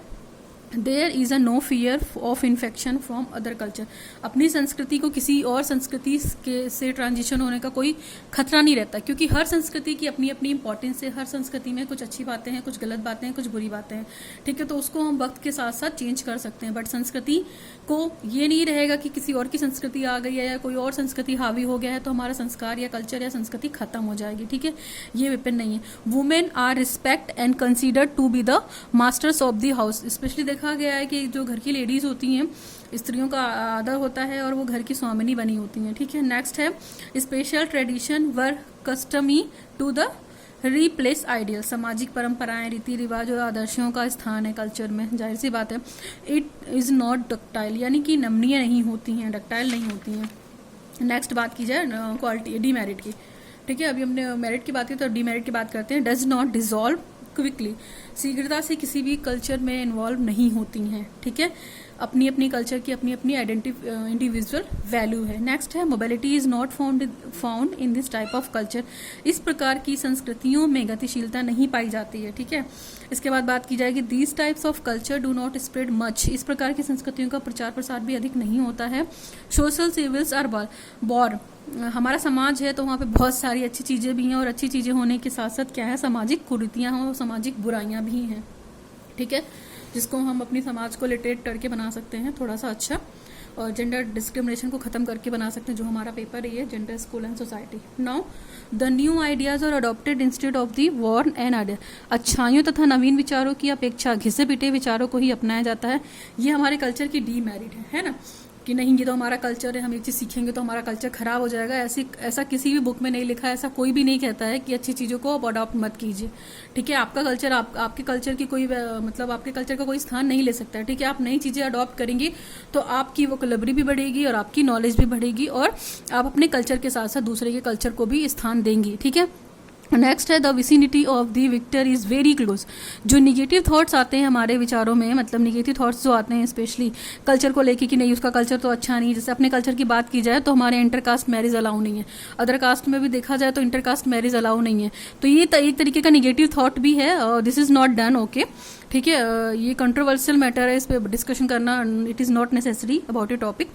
there is a no fear of infection from other culture, अपनी संस्कृति को किसी और संस्कृति के से ट्रांजिशन होने का कोई खतरा नहीं रहता, क्योंकि हर संस्कृति की अपनी अपनी इंपॉर्टेंस है। हर संस्कृति में कुछ अच्छी बातें हैं, कुछ गलत बातें हैं, कुछ बुरी बातें हैं, ठीक है। तो उसको हम वक्त के साथ साथ चेंज कर सकते हैं, बट संस्कृति को ये नहीं रहेगा कि किसी और की संस्कृति आ गई है या कोई और संस्कृति हावी हो गया है तो हमारा संस्कार या कल्चर या संस्कृति खत्म हो जाएगी, ठीक है। ये विपिन नहीं है। Women are respect and considered to be the masters of the house, especially देखा गया है कि जो घर की लेडीज होती हैं, स्त्रियों का आदर होता है और वो घर की स्वामिनी बनी होती हैं, ठीक है। नेक्स्ट है special tradition were customary to the replace ideal, सामाजिक परंपराएं, रीति रिवाज और आदर्शों का स्थान है कल्चर में, जाहिर सी बात है। इट इज़ नॉट डक्टाइल, यानी कि नमनीय नहीं होती हैं, डक्टाइल नहीं होती हैं। नेक्स्ट बात की जाए क्वालिटी डीमेरिट की, ठीक है। अभी हमने मेरिट की बात की तो डीमेरिट की बात करते हैं। डज नॉट डिजॉल्व क्विकली, शीघ्रता से किसी भी कल्चर में इन्वॉल्व नहीं होती हैं, ठीक है। अपनी अपनी कल्चर की अपनी अपनी इंडिविजुअल वैल्यू है। नेक्स्ट है mobility is not found in this type of culture, इस प्रकार की संस्कृतियों में गतिशीलता नहीं पाई जाती है, ठीक है। इसके बाद बात की जाएगी these types of culture do not spread much, इस प्रकार की संस्कृतियों का प्रचार प्रसार भी अधिक नहीं होता है। सोशल सिविल्स आर बॉर, हमारा समाज है तो वहाँ पे बहुत सारी अच्छी चीज़ें भी हैं और अच्छी चीज़ें होने के साथ साथ क्या है? सामाजिक कुरीतियाँ हैं और सामाजिक बुराइयाँ भी हैं, ठीक है, जिसको हम अपनी समाज को लिटरेट करके बना सकते हैं थोड़ा सा अच्छा, और जेंडर डिस्क्रिमिनेशन को ख़त्म करके बना सकते हैं, जो हमारा पेपर है ये gender, school and society. Now the new ideas are adopted instead of the worn and idea, अच्छाइयों तथा नवीन विचारों की अपेक्षा घिसे पिटे विचारों को ही अपनाया जाता है। ये हमारे कल्चर की डीमेरिट है ना, कि नहीं ये तो हमारा कल्चर है, हम एक चीज़ सीखेंगे तो हमारा कल्चर खराब हो जाएगा। ऐसा किसी भी बुक में नहीं लिखा है, ऐसा कोई भी नहीं कहता है कि अच्छी चीज़ों को आप अडॉप्ट मत कीजिए, ठीक है। आपका कल्चर आपके कल्चर की कोई मतलब आपके कल्चर का कोई स्थान नहीं ले सकता है, ठीक है। आप नई चीज़ें अडॉप्ट करेंगे तो आपकी वोकैबुलरी भी बढ़ेगी और आपकी नॉलेज भी बढ़ेगी और आप अपने कल्चर के साथ साथ दूसरे के कल्चर को भी स्थान देंगी, ठीक है। नेक्स्ट है the vicinity of the victor is very close, जो निगेटिव थॉट्स आते हैं हमारे विचारों में, मतलब निगेटिव थॉट्स जो आते हैं स्पेशली कल्चर को लेके कि नहीं उसका कल्चर तो अच्छा नहीं, जैसे अपने कल्चर की बात की जाए तो हमारे इंटरकास्ट मैरिज अलाउ नहीं है, अदर कास्ट में भी देखा जाए तो इंटरकास्ट मैरिज अलाउ नहीं है, तो ये एक तरीके का निगेटिव थॉट भी है, this is not done, okay, ठीक है। ये कंट्रोवर्शियल मैटर है, इस पर डिस्कशन करना it is not necessary about A topic.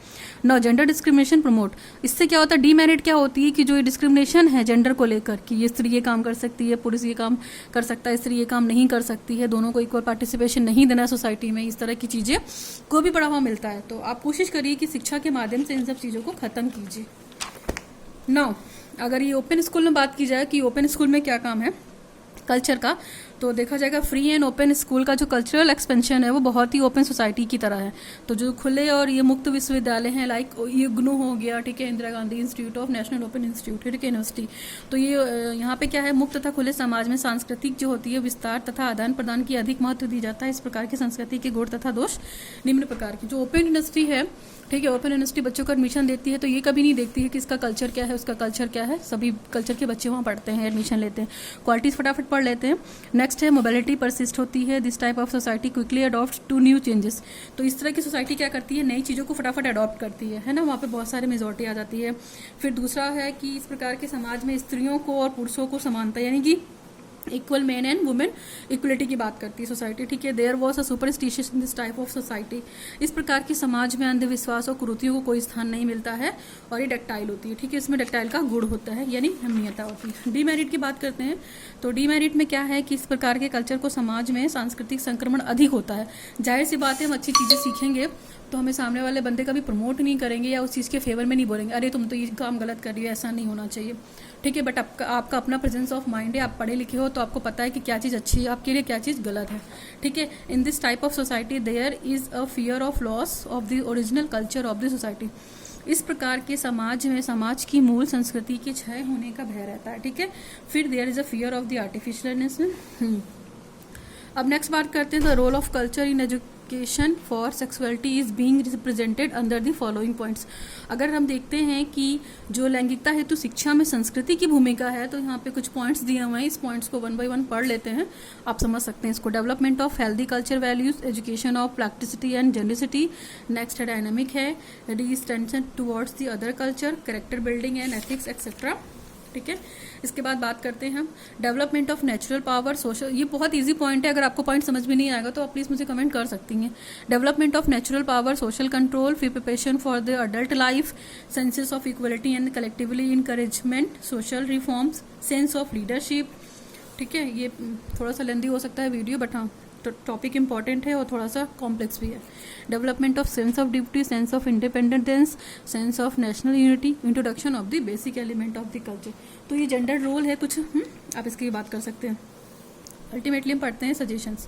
Now gender discrimination promote, इससे क्या होता है? डीमेरिट क्या होती है कि जो डिस्क्रिमिनेशन है जेंडर को लेकर कि ये स्त्री ये काम कर सकती है, पुरुष ये काम कर सकता है, स्त्री ये काम नहीं कर सकती है, दोनों को इक्वल पार्टिसिपेशन नहीं देना सोसाइटी में, इस तरह की चीज़ें को भी बढ़ावा मिलता है। तो आप कोशिश करिए कि शिक्षा के माध्यम से इन सब चीज़ों को ख़त्म कीजिए। नाउ अगर ये ओपन स्कूल में बात की जाए कि ओपन स्कूल में क्या काम है कल्चर का, तो देखा जाएगा फ्री एंड ओपन स्कूल का जो कल्चरल एक्सपेंशन है वो बहुत ही ओपन सोसाइटी की तरह है। तो जो खुले और ये मुक्त विश्वविद्यालय हैं लाइक ये इग्नू हो गया, ठीक है, Indira Gandhi institute of national open institute, ठीक है, यूनिवर्सिटी, तो ये यहाँ पे क्या है? मुक्त तथा खुले समाज में सांस्कृतिक जो होती है विस्तार तथा आदान प्रदान की अधिक महत्व दी जाता है। इस प्रकार की संस्कृति के गुण तथा दोष निम्न प्रकार की। जो ओपन यूनिवर्सिटी है, ठीक है, ओपन यूनिवर्सिटी बच्चों को एडमिशन देती है तो ये कभी नहीं देखती है कि इसका कल्चर क्या है, उसका कल्चर क्या है, सभी कल्चर के बच्चे वहाँ पढ़ते हैं, एडमिशन लेते हैं, क्वालिटीज़ फटाफट पढ़ लेते हैं। नेक्स्ट है मोबिलिटी परसिस्ट होती है, this type of society quickly adopt to new changes, तो इस तरह की सोसाइटी क्या करती है? नई चीज़ों को फटाफट अडॉप्ट करती है ना, वहाँ पे बहुत सारे मेजॉरिटी आ जाती है। फिर दूसरा है कि इस प्रकार के समाज में स्त्रियों को और पुरुषों को समानता, यानी कि equal man and women equality की बात करती है सोसाइटी, ठीक है। There was a superstitious in this type of society. इस प्रकार की समाज में अंधविश्वास और कुरीतियों को कोई स्थान नहीं मिलता है और ये डक्टाइल होती है, ठीक है। इसमें डक्टाइल का गुण होता है यानी अहमियता होती है। डीमेरिट की बात करते हैं तो डीमेरिट में क्या है कि इस प्रकार के कल्चर को समाज में सांस्कृतिक संक्रमण अधिक होता है। जाहिर सी बात है, हम अच्छी चीज़ें सीखेंगे तो हमें सामने वाले बंदे का भी प्रमोट नहीं करेंगे या उस चीज़ के फेवर में नहीं बोलेंगे अरे तुम तो ये काम गलत कर रही हो, ऐसा नहीं होना चाहिए, ठीक है। बट आपका अपना प्रेजेंस ऑफ माइंड है, आप पढ़े लिखे हो तो आपको पता है कि क्या चीज़ अच्छी है आपके लिए, क्या चीज़ गलत है, ठीक है। In this type of society there is a fear of loss of the original culture of the society. इस प्रकार के समाज में समाज की मूल संस्कृति के क्षय होने का भय रहता है, ठीक है। फिर there is a fear of the artificialness. अब नेक्स्ट बात करते हैं the role of culture in education for sexuality is being represented under the following points. अगर हम देखते हैं कि जो लैंगिकता हेतु शिक्षा में संस्कृति की भूमिका है तो यहाँ पे कुछ पॉइंट्स दिए हुए हैं, इस पॉइंट्स को 1 by 1 पढ़ लेते हैं, आप समझ सकते हैं इसको। Development of healthy culture values, education of practicity and generosity. Next है डायनामिक है, resistance towards the other culture, character building and ethics etcetera, ठीक है। इसके बाद बात करते हैं हम development of natural power social. ये बहुत इजी पॉइंट है, अगर आपको पॉइंट समझ में नहीं आएगा तो आप प्लीज़ मुझे कमेंट कर सकती हैं। Development of natural power, social control, preparation for the adult life, senses of equality and collectively encouragement, social reforms, sense of leadership, ठीक है। ये थोड़ा सा लेंदी हो सकता है वीडियो बट हाँ टॉपिक इंपॉर्टेंट है और थोड़ा सा कॉम्प्लेक्स भी है। Development of sense of duty, sense of independence, sense of national unity, introduction of the basic element of the culture. तो ये जेंडर रोल है कुछ, आप इसकी बात कर सकते हैं। अल्टीमेटली हम पढ़ते हैं सजेशंस।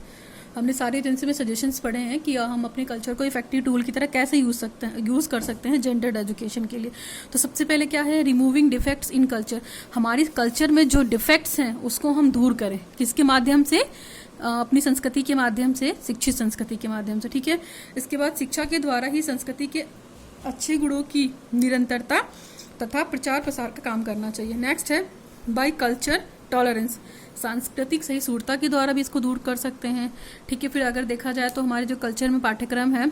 हमने सारे एजेंसी में सजेशंस पढ़े हैं कि हम अपने कल्चर को इफेक्टिव टूल की तरह कैसे यूज़ कर सकते हैं जेंडर्ड एजुकेशन के लिए। तो सबसे पहले क्या है, रिमूविंग डिफेक्ट्स इन कल्चर। हमारी कल्चर में जो डिफेक्ट्स हैं उसको हम दूर करें, किसके माध्यम से, अपनी संस्कृति के माध्यम से, शिक्षित संस्कृति के माध्यम से, ठीक है। इसके बाद शिक्षा के द्वारा ही संस्कृति के अच्छे गुणों की निरंतरता तथा प्रचार प्रसार का काम करना चाहिए। नेक्स्ट है बाय कल्चर टॉलरेंस, सांस्कृतिक सहिष्णुता के द्वारा भी इसको दूर कर सकते हैं, ठीक है। फिर अगर देखा जाए तो हमारे जो कल्चर में पाठ्यक्रम है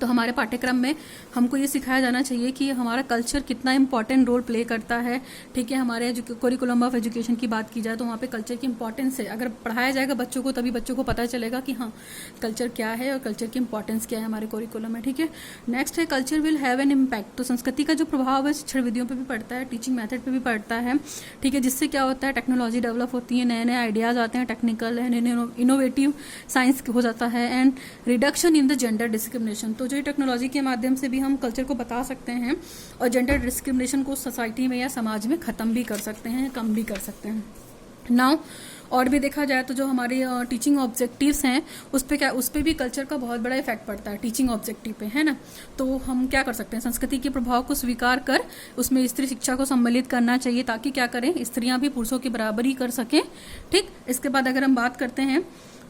तो हमारे पाठ्यक्रम में हमको ये सिखाया जाना चाहिए कि हमारा कल्चर कितना इंपॉर्टेंट रोल प्ले करता है, ठीक है। हमारे करिकुलम ऑफ एजुकेशन की बात की जाए तो वहाँ पे कल्चर की इंपॉर्टेंस है, अगर पढ़ाया जाएगा बच्चों को तभी बच्चों को पता चलेगा कि हाँ कल्चर क्या है और कल्चर की इंपॉर्टेंस क्या है हमारे करिकुलम में, ठीक है। नेक्स्ट है culture will have an impact. तो संस्कृति का जो प्रभाव है शिक्षण विधियों पर भी पड़ता है, टीचिंग मैथड पर भी पड़ता है, ठीक है। जिससे क्या होता है, टेक्नोलॉजी डेवलप होती है, नए नए आइडियाज़ आते हैं, टेक्निकल एंड इनोवेटिव साइंस हो जाता है, and reduction in the gender discrimination. तो जो टेक्नोलॉजी के माध्यम से भी हम कल्चर को बता सकते हैं और जेंडर डिस्क्रिमिनेशन को सोसाइटी में या समाज में ख़त्म भी कर सकते हैं, कम भी कर सकते हैं। नाउ और भी देखा जाए तो जो हमारे टीचिंग ऑब्जेक्टिव्स हैं उस पर भी कल्चर का बहुत बड़ा इफेक्ट पड़ता है, टीचिंग ऑब्जेक्टिव पे, है ना। तो हम क्या कर सकते हैं, संस्कृति के प्रभाव को स्वीकार कर उसमें स्त्री शिक्षा को सम्मिलित करना चाहिए ताकि क्या करें, स्त्रियां भी पुरुषों की बराबरी कर सकें, ठीक। इसके बाद अगर हम बात करते हैं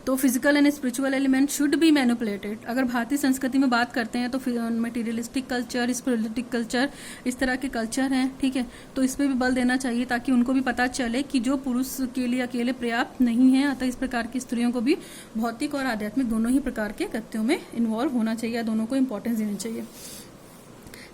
तो physical and spiritual element should be manipulated. अगर भारतीय संस्कृति में बात करते हैं तो मटेरियलिस्टिक कल्चर, स्पिरिचुअलिस्टिक कल्चर, इस तरह के कल्चर हैं, ठीक है। तो इस पर भी बल देना चाहिए ताकि उनको भी पता चले कि जो पुरुष के लिए अकेले पर्याप्त नहीं है, अतः इस प्रकार की स्त्रियों को भी भौतिक और आध्यात्मिक दोनों ही प्रकार के कृत्यों में इन्वॉल्व होना चाहिए, दोनों को इंपॉर्टेंस देनी चाहिए।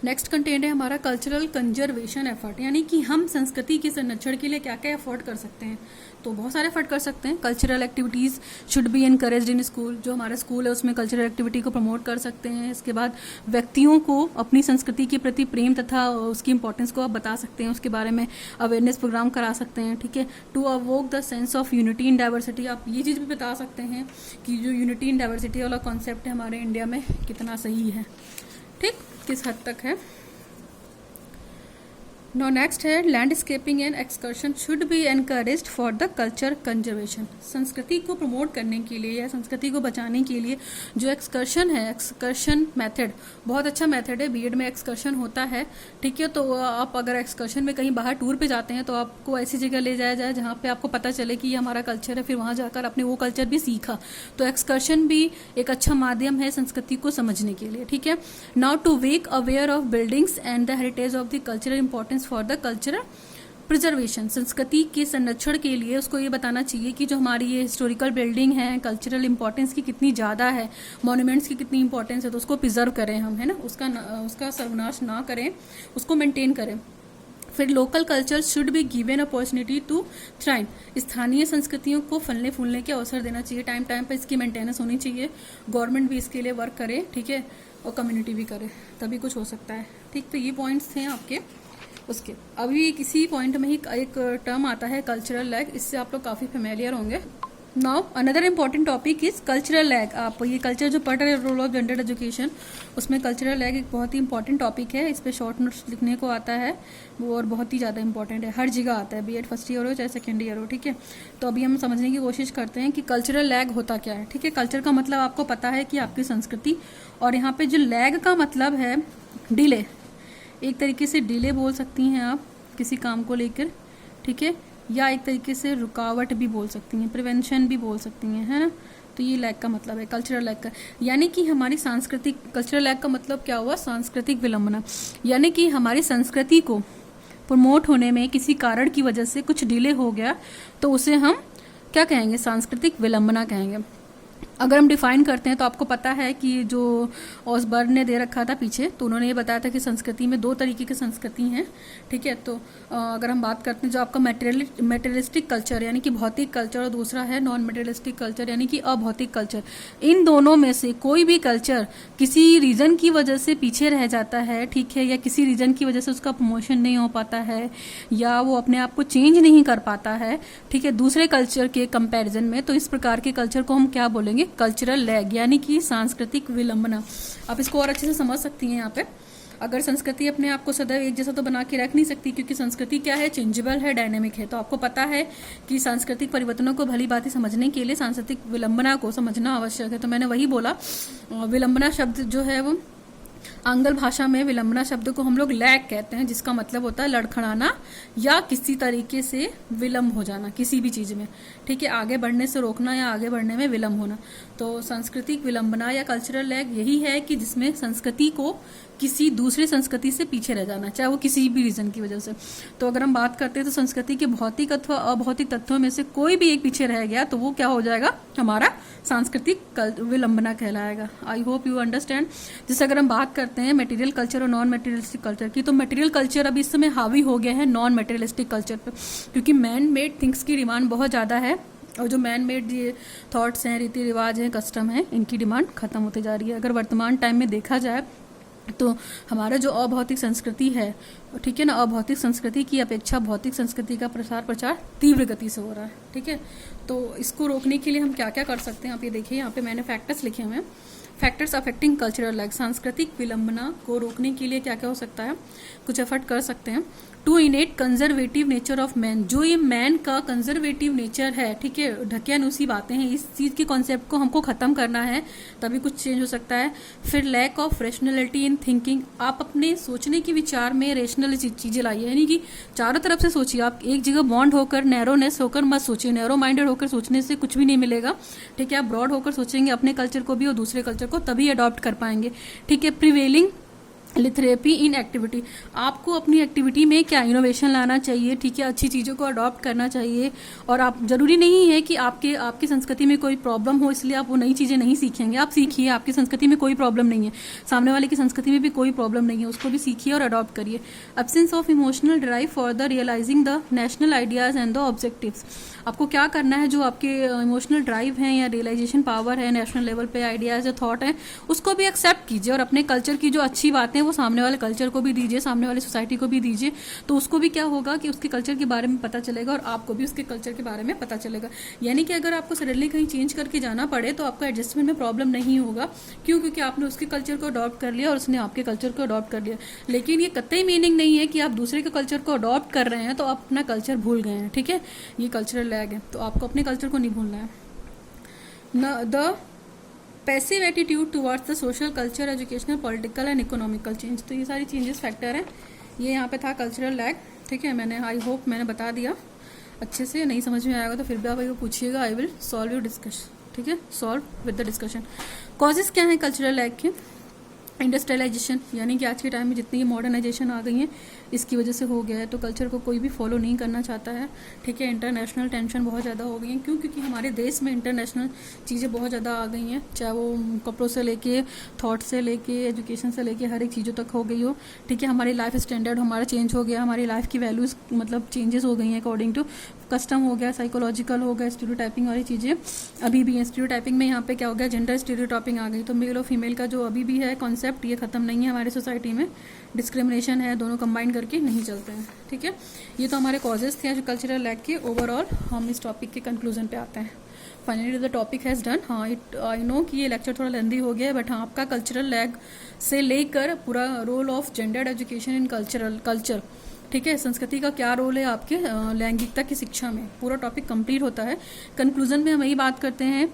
नेक्स्ट कंटेंट है हमारा कल्चरल कंजर्वेशन एफर्ट, यानी कि हम संस्कृति के संरक्षण के लिए क्या क्या एफर्ट कर सकते हैं। तो बहुत सारे एफर्ट कर सकते हैं। Cultural activities should be encouraged in school, जो हमारा स्कूल है उसमें कल्चरल एक्टिविटी को प्रमोट कर सकते हैं। इसके बाद व्यक्तियों को अपनी संस्कृति के प्रति प्रेम तथा उसकी इंपॉर्टेंस को आप बता सकते हैं, उसके बारे में अवेयरनेस प्रोग्राम करा सकते हैं, ठीक है। To awoke the sense of unity in diversity, आप ये चीज़ भी बता सकते हैं कि जो यूनिटी इन डाइवर्सिटी वाला कॉन्सेप्ट है हमारे इंडिया में कितना सही है, ठीक, किस हद तक है। नो नेक्स्ट है landscaping and excursion should be encouraged for the culture conservation. संस्कृति को प्रमोट करने के लिए या संस्कृति को बचाने के लिए जो एक्सकर्शन है, एक्सकर्शन मेथड बहुत अच्छा मेथड है, बीएड में एक्सकर्शन होता है, ठीक है। तो आप अगर एक्सकर्शन में कहीं बाहर टूर पे जाते हैं तो आपको ऐसी जगह ले जाया जाए जहाँ पे आपको पता चले कि ये हमारा कल्चर है, फिर वहाँ जाकर आपने वो कल्चर भी सीखा। तो एक्सकर्शन भी एक अच्छा माध्यम है संस्कृति को समझने के लिए, ठीक है। Now to wake aware of buildings and the heritage of the cultural importance for the cultural preservation. संस्कृति के संरक्षण के लिए उसको ये बताना चाहिए कि जो हमारी ये हिस्टोरिकल बिल्डिंग है, कल्चरल इंपॉर्टेंस की कितनी ज़्यादा है, मॉन्यूमेंट्स की कितनी इंपॉर्टेंस है, तो उसको प्रिजर्व करें हम, है ना, उसका सर्वनाश ना करें, उसको मेंटेन करें। फिर local culture should be given opportunity to thrive, स्थानीय संस्कृतियों को फलने फूलने के अवसर देना चाहिए, टाइम टाइम पर इसकी मेंटेनेंस होनी चाहिए, गवर्नमेंट भी इसके लिए वर्क करे, ठीक है, और कम्युनिटी भी करे, तभी कुछ हो सकता है, ठीक। तो ये पॉइंट्स थे आपके उसके। अभी किसी पॉइंट में ही एक टर्म आता है कल्चरल लैग, इससे आप लोग काफ़ी फेमिलियर होंगे। Now another important topic is cultural lag. आप ये कल्चर जो पढ़ रहे हैं, रोल ऑफ जेंडर एजुकेशन, उसमें कल्चरल लैग एक बहुत ही इंपॉर्टेंट टॉपिक है। इस पर शॉर्ट नोट्स लिखने को आता है वो, और बहुत ही ज़्यादा इंपॉर्टेंट है, हर जगह आता है, बीएड फर्स्ट ईयर हो चाहे सेकेंड ईयर हो, ठीक है। तो अभी हम समझने की कोशिश करते हैं कि कल्चरल लैग होता क्या है, ठीक है। कल्चर का मतलब आपको पता है कि आपकी संस्कृति, और यहाँ पे जो लैग का मतलब है डिले, एक तरीके से डिले बोल सकती हैं आप किसी काम को लेकर, ठीक है, या एक तरीके से रुकावट भी बोल सकती हैं, प्रिवेंशन भी बोल सकती हैं, है ना। तो ये लैग का मतलब है कल्चरल लैग का, यानी कि हमारी सांस्कृतिक, कल्चरल लैग का मतलब क्या हुआ, सांस्कृतिक विलंबना, यानी कि हमारी संस्कृति को प्रमोट होने में किसी कारण की वजह से कुछ डिले हो गया, तो उसे हम क्या कहेंगे, सांस्कृतिक विलंबना कहेंगे। अगर हम डिफाइन करते हैं तो आपको पता है कि जो ऑसबर्न ने दे रखा था पीछे, तो उन्होंने ये बताया था कि संस्कृति में दो तरीके की संस्कृति हैं, ठीक है। तो अगर हम बात करते हैं जो आपका मेटेरियलिस्टिक कल्चर यानी कि भौतिक कल्चर, और दूसरा है नॉन मेटेरियलिस्टिक कल्चर यानी कि अभौतिक कल्चर, इन दोनों में से कोई भी कल्चर किसी रीजन की वजह से पीछे रह जाता है, ठीक है, या किसी रीजन की वजह से उसका प्रमोशन नहीं हो पाता है, या वो अपने आप को चेंज नहीं कर पाता है, ठीक है, दूसरे कल्चर के कंपैरिजन में, तो इस प्रकार के कल्चर को हम क्या बोलेंगे, कल्चरल लैग, यानी कि सांस्कृतिक विलंबना। आप इसको और अच्छे से समझ सकती हैं यहाँ पे। अगर संस्कृति अपने आप को सदैव एक जैसा तो बना के रख नहीं सकती, क्योंकि संस्कृति क्या है, चेंजेबल है, डायनेमिक है। तो आपको पता है कि सांस्कृतिक परिवर्तनों को भली भांति समझने के लिए सांस्कृतिक विलंबना को समझना आवश्यक है। तो मैंने वही बोला, विलंबना शब्द जो है वो आंग्ल भाषा में विलंबना शब्द को हम लोग लैग कहते हैं, जिसका मतलब होता है लड़खड़ाना या किसी तरीके से विलंब हो जाना किसी भी चीज में, ठीक है, आगे बढ़ने से रोकना या आगे बढ़ने में विलंब होना। तो सांस्कृतिक विलंबना या कल्चरल लैग यही है कि जिसमें संस्कृति को किसी दूसरी संस्कृति से पीछे रह जाना, चाहे वो किसी भी रीजन की वजह से। तो अगर हम बात करते हैं तो संस्कृति के भौतिक अथवा अभौतिक तत्वों में से कोई भी एक पीछे रह गया तो वो क्या हो जाएगा, हमारा सांस्कृतिक विलंबना कहलाएगा। आई होप यू अंडरस्टैंड। जैसे अगर हम बात करते हैं मटेरियल कल्चर और नॉन मटेरियलिस्टिक कल्चर की, तो मटेरियल कल्चर अब इस समय हावी हो गया है नॉन मटेरियलिस्टिक कल्चर पर, क्योंकि मैन मेड थिंग्स की डिमांड बहुत ज़्यादा है, और जो मैन मेड ये थॉट्स हैं, रीति रिवाज हैं, कस्टम है, इनकी डिमांड खत्म होती जा रही है। अगर वर्तमान टाइम में देखा जाए तो हमारा जो अभौतिक संस्कृति है, ठीक है ना, अभौतिक संस्कृति की अपेक्षा भौतिक संस्कृति का प्रचार तीव्र गति से हो रहा है, ठीक है। तो इसको रोकने के लिए हम क्या क्या कर सकते हैं, आप ये देखिए, यहाँ पे मैंने फैक्टर्स लिखे हुए हैं, फैक्टर्स अफेक्टिंग कल्चरल लैग। सांस्कृतिक विलंबना को रोकने के लिए क्या क्या हो सकता है, कुछ एफर्ट कर सकते हैं। To innate conservative nature of man, जो ये मैन का कंजर्वेटिव नेचर है, ठीक है, ढकियानुसी बातें हैं, इस चीज़ के कॉन्सेप्ट को हमको ख़त्म करना है, तभी कुछ चेंज हो सकता है। फिर lack of rationality in thinking, आप अपने सोचने की विचार में रेशनल चीज़ें लाइए, यानी कि चारों तरफ से सोचिए, आप एक जगह बॉन्ड होकर नैरोनेस होकर मत सोचिए, नैरो माइंडेड होकर सोचने से कुछ भी नहीं मिलेगा, ठीक है। आप ब्रॉड होकर सोचेंगे अपने कल्चर को भी और दूसरे कल्चर को, तभी अडॉप्ट कर पाएंगे, ठीक है। प्रिवेलिंग लिथरेपी इन एक्टिविटी, आपको अपनी एक्टिविटी में क्या इनोवेशन लाना चाहिए, ठीक है, अच्छी चीज़ों को अडॉप्ट करना चाहिए। और आप जरूरी नहीं है कि आपकी संस्कृति में कोई प्रॉब्लम हो इसलिए आप वो नई चीज़ें नहीं सीखेंगे, आप सीखिए, आपकी संस्कृति में कोई प्रॉब्लम नहीं है, सामने वाले की संस्कृति में भी कोई प्रॉब्लम नहीं है, उसको भी सीखिए और अडॉप्ट करिए। Absence of emotional drive for the realising the national ideas and the objectives, आपको क्या करना है, जो आपके इमोशनल ड्राइव हैं या रियलाइजेशन पावर है नेशनल लेवल पे, आइडियाज या थॉट है, उसको भी एक्सेप्ट कीजिए, और अपने कल्चर की जो अच्छी बातें वो सामने वाले कल्चर को भी दीजिए, सामने वाली सोसाइटी को भी दीजिए। तो उसको भी क्या होगा कि उसके कल्चर के बारे में पता चलेगा और आपको भी उसके कल्चर के बारे में पता चलेगा। यानी कि अगर आपको सडनली कहीं चेंज करके जाना पड़े तो आपको एडजस्टमेंट में प्रॉब्लम नहीं होगा, क्यों, क्योंकि आपने उसके कल्चर को अडॉप्ट कर लिया और उसने आपके कल्चर को अडॉप्ट कर लिया। लेकिन ये कतई मीनिंग नहीं है कि आप दूसरे के कल्चर को अडॉप्ट कर रहे हैं तो आप अपना कल्चर भूल गए हैं, ठीक है, ये कल्चरल लैग है, तो आपको अपने कल्चर को नहीं भूलना है। The passive attitude towards the social culture educational political and economical change, तो ये सारी चेंजेस फैक्टर हैं। ये यहाँ पे था कल्चरल लैग, ठीक है, मैंने आई होप मैंने बता दिया अच्छे से। नहीं समझ में आएगा तो फिर भी आप पूछिएगा, I will solve you discussion, ठीक है, solve with the discussion. Causes क्या है कल्चरल लैग के, इंडस्ट्रियलाइजेशन, यानी कि आज के टाइम में जितनी मॉडर्नाइजेशन आ गई है इसकी वजह से हो गया है, तो कल्चर को कोई भी फॉलो नहीं करना चाहता है। ठीक है, इंटरनेशनल टेंशन बहुत ज़्यादा हो गई है, क्यों? क्योंकि हमारे देश में इंटरनेशनल चीज़ें बहुत ज़्यादा आ गई हैं, चाहे वो कपड़ों से लेके, थॉट से लेके, एजुकेशन से लेके, हर एक चीज़ों तक हो गई हो। ठीक है, हमारी लाइफ स्टैंडर्ड हमारा चेंज हो गया, हमारी लाइफ की वैल्यूज़ मतलब चेंजेस हो गई हैं अकॉर्डिंग टू कस्टम हो गया, साइकोलॉजिकल हो गया, स्टीरियोटाइपिंग वाली चीज़ें अभी भी हैं। स्टीरियोटाइपिंग में यहाँ पे क्या हो गया, जेंडर स्टीरियोटाइपिंग आ गई, तो मेल और फीमेल का जो अभी भी है कॉन्सेप्ट ये ख़त्म नहीं है हमारे सोसाइटी में। डिस्क्रिमिनेशन है, दोनों कंबाइन करके नहीं चलते हैं। ठीक है, ये तो हमारे कॉजेज़ थे जो कल्चरल लैग के। ओवरऑल हम इस टॉपिक के कंक्लूजन पे आते हैं। Finally the topic has done. हाँ, इट आई नो कि ये लेक्चर थोड़ा लेंदी हो गया है, बट हाँ, आपका कल्चरल लैग से लेकर पूरा role of gendered education in culture, ठीक है, संस्कृति का क्या रोल है आपके लैंगिकता की शिक्षा में, पूरा टॉपिक कंप्लीट होता है। कंक्लूजन में हम यही बात करते हैं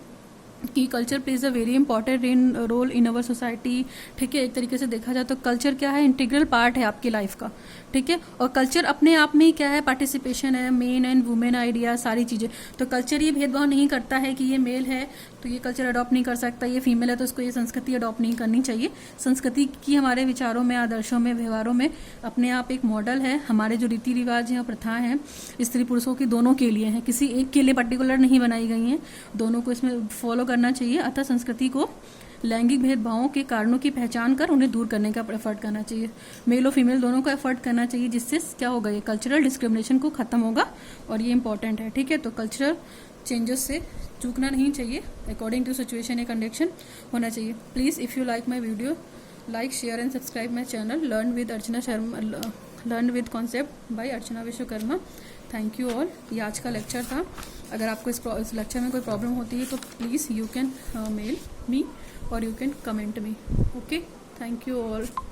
कि culture plays a very important role in our society. ठीक है, एक तरीके से देखा जाए तो कल्चर क्या है, इंटीग्रल पार्ट है आपकी लाइफ का। ठीक है, और कल्चर अपने आप में ही क्या है, पार्टिसिपेशन है, मेन एंड वुमेन आइडिया, सारी चीज़ें। तो कल्चर ये भेदभाव नहीं करता है कि ये मेल है तो ये कल्चर अडॉप्ट नहीं कर सकता, ये फीमेल है तो उसको ये संस्कृति अडॉप्ट नहीं करनी चाहिए। संस्कृति की हमारे विचारों में, आदर्शों में, व्यवहारों में अपने आप एक मॉडल है। हमारे जो रीति रिवाज हैं, प्रथाएं हैं, स्त्री पुरुषों की दोनों के लिए हैं, किसी एक के लिए पर्टिकुलर नहीं बनाई गई हैं, दोनों को इसमें फॉलो करना चाहिए। अतः संस्कृति को लैंगिक भेदभावों के कारणों की पहचान कर उन्हें दूर करने का एफर्ट करना चाहिए। मेल और फीमेल दोनों को एफर्ट करना चाहिए, जिससे क्या होगा, ये कल्चरल डिस्क्रिमिनेशन को खत्म होगा और ये इंपॉर्टेंट है। ठीक है, तो कल्चरल चेंजेस से चूकना नहीं चाहिए, अकॉर्डिंग टू सिचुएशन या कंडीशन होना चाहिए। Please if you like my video, like, share and subscribe my channel learn with Archana Sharma, learn with concept bye Archana Vishwakarma. Thank you all. ये आज का लेक्चर था। अगर आपको इस लेक्चर में कोई प्रॉब्लम होती है तो please you can mail me और you can comment me. Okay, thank you all.